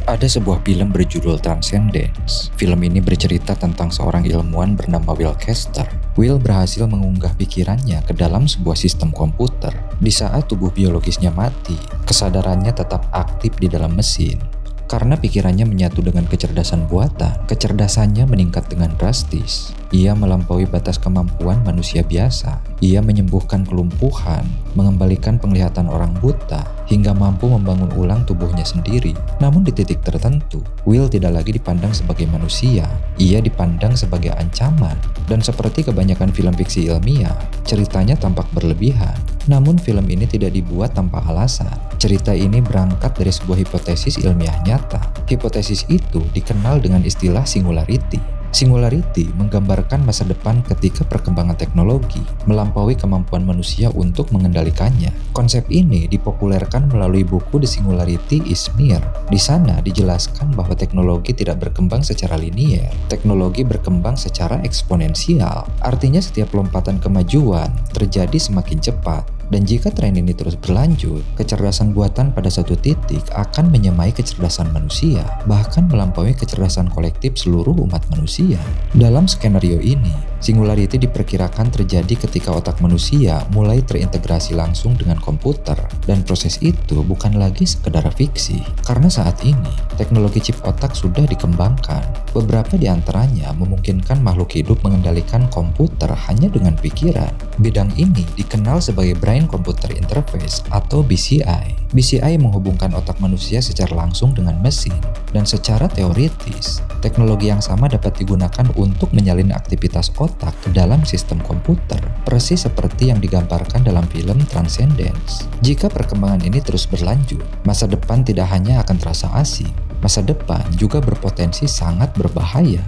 Ada sebuah film berjudul Transcendence. Film ini bercerita tentang seorang ilmuwan bernama Will Caster. Will berhasil mengunggah pikirannya ke dalam sebuah sistem komputer. Di saat tubuh biologisnya mati, kesadarannya tetap aktif di dalam mesin. Karena pikirannya menyatu dengan kecerdasan buatan, kecerdasannya meningkat dengan drastis. Ia melampaui batas kemampuan manusia biasa. Ia menyembuhkan kelumpuhan, mengembalikan penglihatan orang buta, hingga mampu membangun ulang tubuhnya sendiri. Namun di titik tertentu, Will tidak lagi dipandang sebagai manusia. Ia dipandang sebagai ancaman. Dan seperti kebanyakan film fiksi ilmiah, ceritanya tampak berlebihan. Namun film ini tidak dibuat tanpa alasan. Cerita ini berangkat dari sebuah hipotesis ilmiah nyata. Hipotesis itu dikenal dengan istilah singularity. Singularity menggambarkan masa depan ketika perkembangan teknologi melampaui kemampuan manusia untuk mengendalikannya. Konsep ini dipopulerkan melalui buku The Singularity is Near. Di sana dijelaskan bahwa teknologi tidak berkembang secara linier. Teknologi berkembang secara eksponensial. Artinya setiap lompatan kemajuan terjadi semakin cepat. Dan jika tren ini terus berlanjut, kecerdasan buatan pada suatu titik akan menyamai kecerdasan manusia, bahkan melampaui kecerdasan kolektif seluruh umat manusia. Dalam skenario ini, singularity diperkirakan terjadi ketika otak manusia mulai terintegrasi langsung dengan komputer, dan proses itu bukan lagi sekedar fiksi. Karena saat ini, teknologi chip otak sudah dikembangkan. Beberapa di antaranya memungkinkan makhluk hidup mengendalikan komputer hanya dengan pikiran. Bidang ini dikenal sebagai Brain Computer Interface atau BCI. BCI menghubungkan otak manusia secara langsung dengan mesin, dan secara teoritis, teknologi yang sama dapat digunakan untuk menyalin aktivitas otak ke dalam sistem komputer, persis seperti yang digambarkan dalam film Transcendence. Jika perkembangan ini terus berlanjut, masa depan tidak hanya akan terasa asing, masa depan juga berpotensi sangat berbahaya.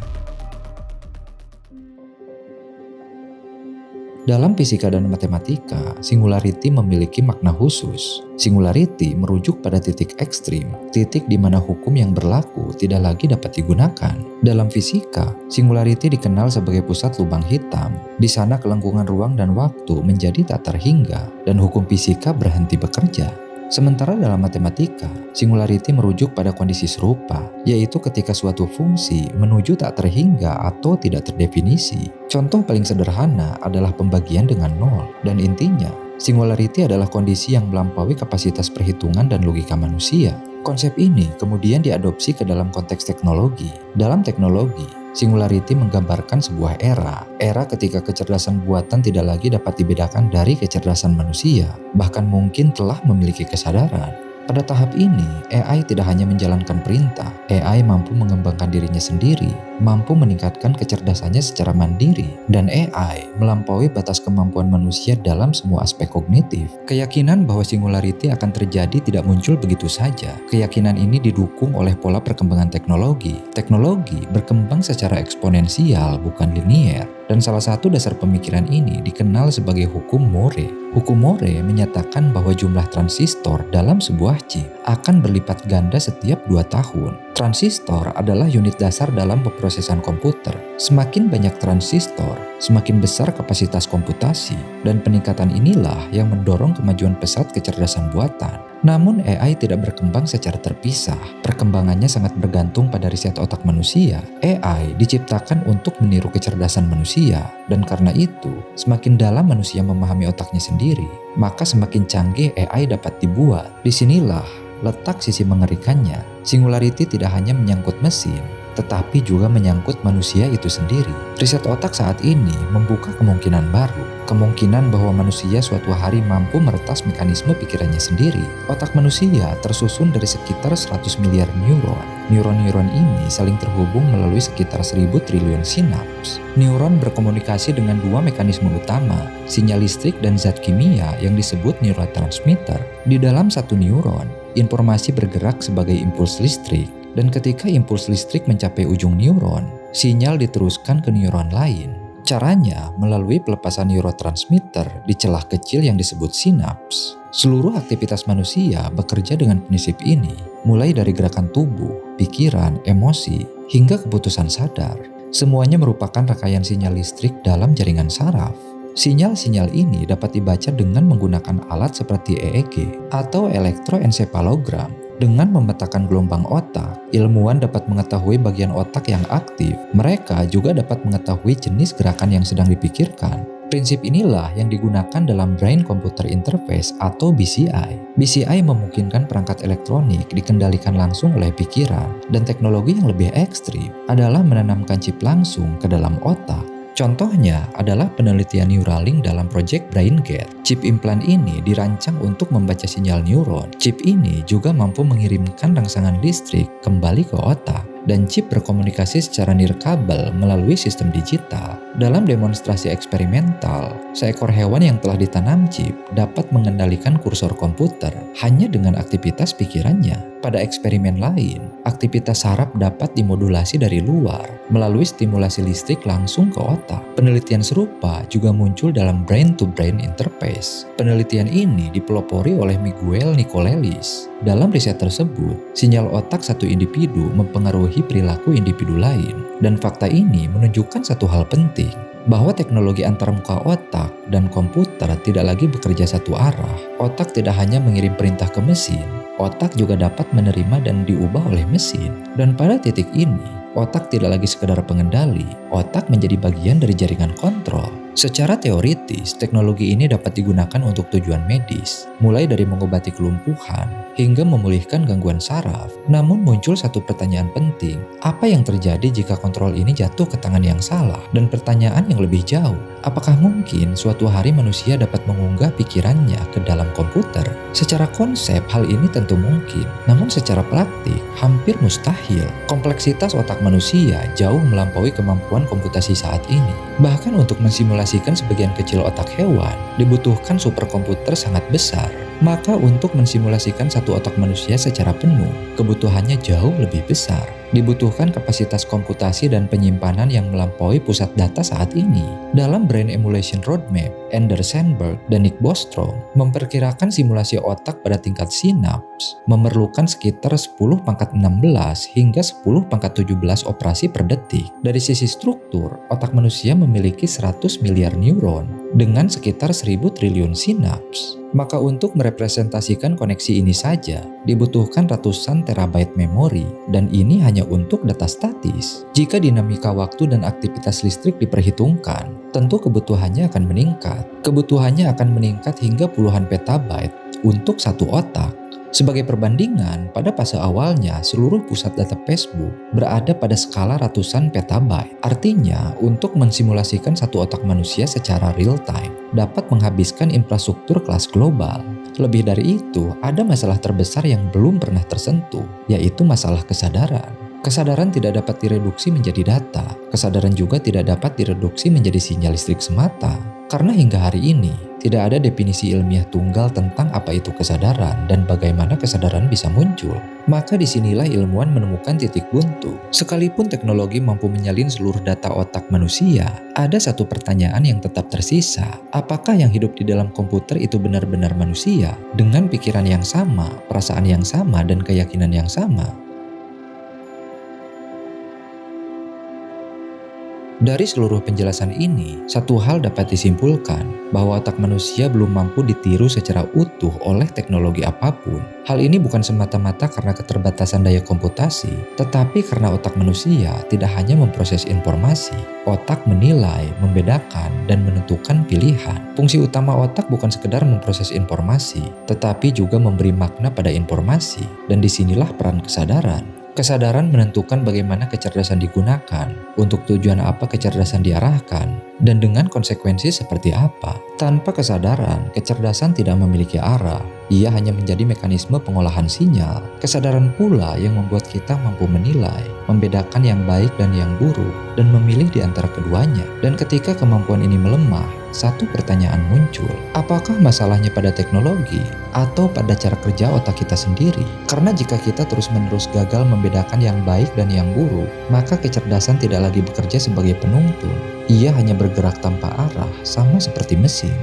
Dalam fisika dan matematika, singularity memiliki makna khusus. Singularity merujuk pada titik ekstrim, titik di mana hukum yang berlaku tidak lagi dapat digunakan. Dalam fisika, singularity dikenal sebagai pusat lubang hitam. Di sana kelengkungan ruang dan waktu menjadi tak terhingga, dan hukum fisika berhenti bekerja. Sementara dalam matematika, singularity merujuk pada kondisi serupa, yaitu ketika suatu fungsi menuju tak terhingga atau tidak terdefinisi. Contoh paling sederhana adalah pembagian dengan nol, dan intinya, singularity adalah kondisi yang melampaui kapasitas perhitungan dan logika manusia. Konsep ini kemudian diadopsi ke dalam konteks teknologi. Dalam teknologi, singularity menggambarkan sebuah era ketika kecerdasan buatan tidak lagi dapat dibedakan dari kecerdasan manusia, bahkan mungkin telah memiliki kesadaran. Pada tahap ini, AI tidak hanya menjalankan perintah, AI mampu mengembangkan dirinya sendiri, mampu meningkatkan kecerdasannya secara mandiri, dan AI melampaui batas kemampuan manusia dalam semua aspek kognitif. Keyakinan bahwa singularity akan terjadi tidak muncul begitu saja. Keyakinan ini didukung oleh pola perkembangan teknologi. Teknologi berkembang secara eksponensial, bukan linier. Dan salah satu dasar pemikiran ini dikenal sebagai hukum Moore. Hukum Moore menyatakan bahwa jumlah transistor dalam sebuah chip akan berlipat ganda setiap 2 tahun. Transistor adalah unit dasar dalam pemrosesan komputer. Semakin banyak transistor, semakin besar kapasitas komputasi, dan peningkatan inilah yang mendorong kemajuan pesat kecerdasan buatan. Namun AI tidak berkembang secara terpisah. Perkembangannya sangat bergantung pada riset otak manusia. AI diciptakan untuk meniru kecerdasan manusia, dan karena itu, semakin dalam manusia memahami otaknya sendiri, maka semakin canggih AI dapat dibuat. Disinilah letak sisi mengerikannya. Singularity tidak hanya menyangkut mesin, tetapi juga menyangkut manusia itu sendiri. Riset otak saat ini membuka kemungkinan baru. Kemungkinan bahwa manusia suatu hari mampu meretas mekanisme pikirannya sendiri. Otak manusia tersusun dari sekitar 100 miliar neuron. Neuron-neuron ini saling terhubung melalui sekitar 1000 triliun sinaps. Neuron berkomunikasi dengan 2 mekanisme utama, sinyal listrik dan zat kimia yang disebut neurotransmitter. Di dalam satu neuron, informasi bergerak sebagai impuls listrik. Dan ketika impuls listrik mencapai ujung neuron, sinyal diteruskan ke neuron lain. Caranya melalui pelepasan neurotransmitter di celah kecil yang disebut sinaps. Seluruh aktivitas manusia bekerja dengan prinsip ini, mulai dari gerakan tubuh, pikiran, emosi, hingga keputusan sadar. Semuanya merupakan rangkaian sinyal listrik dalam jaringan saraf. Sinyal-sinyal ini dapat dibaca dengan menggunakan alat seperti EEG atau elektroensepalogram. Dengan memetakan gelombang otak, ilmuwan dapat mengetahui bagian otak yang aktif. Mereka juga dapat mengetahui jenis gerakan yang sedang dipikirkan. Prinsip inilah yang digunakan dalam Brain Computer Interface atau BCI. BCI memungkinkan perangkat elektronik dikendalikan langsung oleh pikiran, dan teknologi yang lebih ekstrim adalah menanamkan chip langsung ke dalam otak. Contohnya adalah penelitian Neuralink dalam proyek BrainGate. Chip implan ini dirancang untuk membaca sinyal neuron. Chip ini juga mampu mengirimkan rangsangan listrik kembali ke otak, dan chip berkomunikasi secara nirkabel melalui sistem digital. Dalam demonstrasi eksperimental, seekor hewan yang telah ditanam chip dapat mengendalikan kursor komputer hanya dengan aktivitas pikirannya. Pada eksperimen lain, aktivitas saraf dapat dimodulasi dari luar melalui stimulasi listrik langsung ke otak. Penelitian serupa juga muncul dalam brain-to-brain interface. Penelitian ini dipelopori oleh Miguel Nicolelis. Dalam riset tersebut, sinyal otak satu individu mempengaruhi perilaku individu lain, dan fakta ini menunjukkan satu hal penting, bahwa teknologi antarmuka otak dan komputer tidak lagi bekerja satu arah. Otak tidak hanya mengirim perintah ke mesin, otak juga dapat menerima dan diubah oleh mesin. Dan pada titik ini, otak tidak lagi sekedar pengendali, otak menjadi bagian dari jaringan kontrol. Secara teoritis, teknologi ini dapat digunakan untuk tujuan medis, mulai dari mengobati kelumpuhan hingga memulihkan gangguan saraf. Namun muncul satu pertanyaan penting, apa yang terjadi jika kontrol ini jatuh ke tangan yang salah? Dan pertanyaan yang lebih jauh, apakah mungkin suatu hari manusia dapat mengunggah pikirannya ke dalam komputer? Secara konsep hal ini tentu mungkin, namun secara praktik hampir mustahil. Kompleksitas otak manusia jauh melampaui kemampuan komputasi saat ini. Bahkan untuk mensimulasikan sebagian kecil otak hewan, dibutuhkan superkomputer sangat besar. Maka untuk mensimulasikan satu otak manusia secara penuh, kebutuhannya jauh lebih besar. Dibutuhkan kapasitas komputasi dan penyimpanan yang melampaui pusat data saat ini. Dalam Brain Emulation Roadmap, Anders Sandberg dan Nick Bostrom memperkirakan simulasi otak pada tingkat sinaps memerlukan sekitar 10⁻16 hingga 10⁻17 operasi per detik. Dari sisi struktur, otak manusia memiliki 100 miliar neuron dengan sekitar 1000 triliun sinaps. Maka untuk merepresentasikan koneksi ini saja, dibutuhkan ratusan terabyte memori, dan ini hanya untuk data statis. Jika dinamika waktu dan aktivitas listrik diperhitungkan, tentu kebutuhannya akan meningkat. Kebutuhannya akan meningkat hingga puluhan petabyte untuk satu otak. Sebagai perbandingan, pada fase awalnya seluruh pusat data Facebook berada pada skala ratusan petabyte. Artinya, untuk mensimulasikan satu otak manusia secara real time dapat menghabiskan infrastruktur kelas global. Lebih dari itu, ada masalah terbesar yang belum pernah tersentuh, yaitu masalah kesadaran. Kesadaran tidak dapat direduksi menjadi data. Kesadaran juga tidak dapat direduksi menjadi sinyal listrik semata. Karena hingga hari ini, tidak ada definisi ilmiah tunggal tentang apa itu kesadaran dan bagaimana kesadaran bisa muncul. Maka disinilah ilmuwan menemukan titik buntu. Sekalipun teknologi mampu menyalin seluruh data otak manusia, ada satu pertanyaan yang tetap tersisa. Apakah yang hidup di dalam komputer itu benar-benar manusia? Dengan pikiran yang sama, perasaan yang sama, dan keyakinan yang sama? Dari seluruh penjelasan ini, satu hal dapat disimpulkan, bahwa otak manusia belum mampu ditiru secara utuh oleh teknologi apapun. Hal ini bukan semata-mata karena keterbatasan daya komputasi, tetapi karena otak manusia tidak hanya memproses informasi. Otak menilai, membedakan, dan menentukan pilihan. Fungsi utama otak bukan sekedar memproses informasi, tetapi juga memberi makna pada informasi, dan disinilah peran kesadaran. Kesadaran menentukan bagaimana kecerdasan digunakan, untuk tujuan apa kecerdasan diarahkan, dan dengan konsekuensi seperti apa. Tanpa kesadaran, kecerdasan tidak memiliki arah. Ia hanya menjadi mekanisme pengolahan sinyal. Kesadaran pula yang membuat kita mampu menilai, membedakan yang baik dan yang buruk, dan memilih di antara keduanya. Dan ketika kemampuan ini melemah, satu pertanyaan muncul. Apakah masalahnya pada teknologi atau pada cara kerja otak kita sendiri? Karena jika kita terus-menerus gagal membedakan yang baik dan yang buruk, maka kecerdasan tidak lagi bekerja sebagai penuntun. Ia hanya bergerak tanpa arah, sama seperti mesin.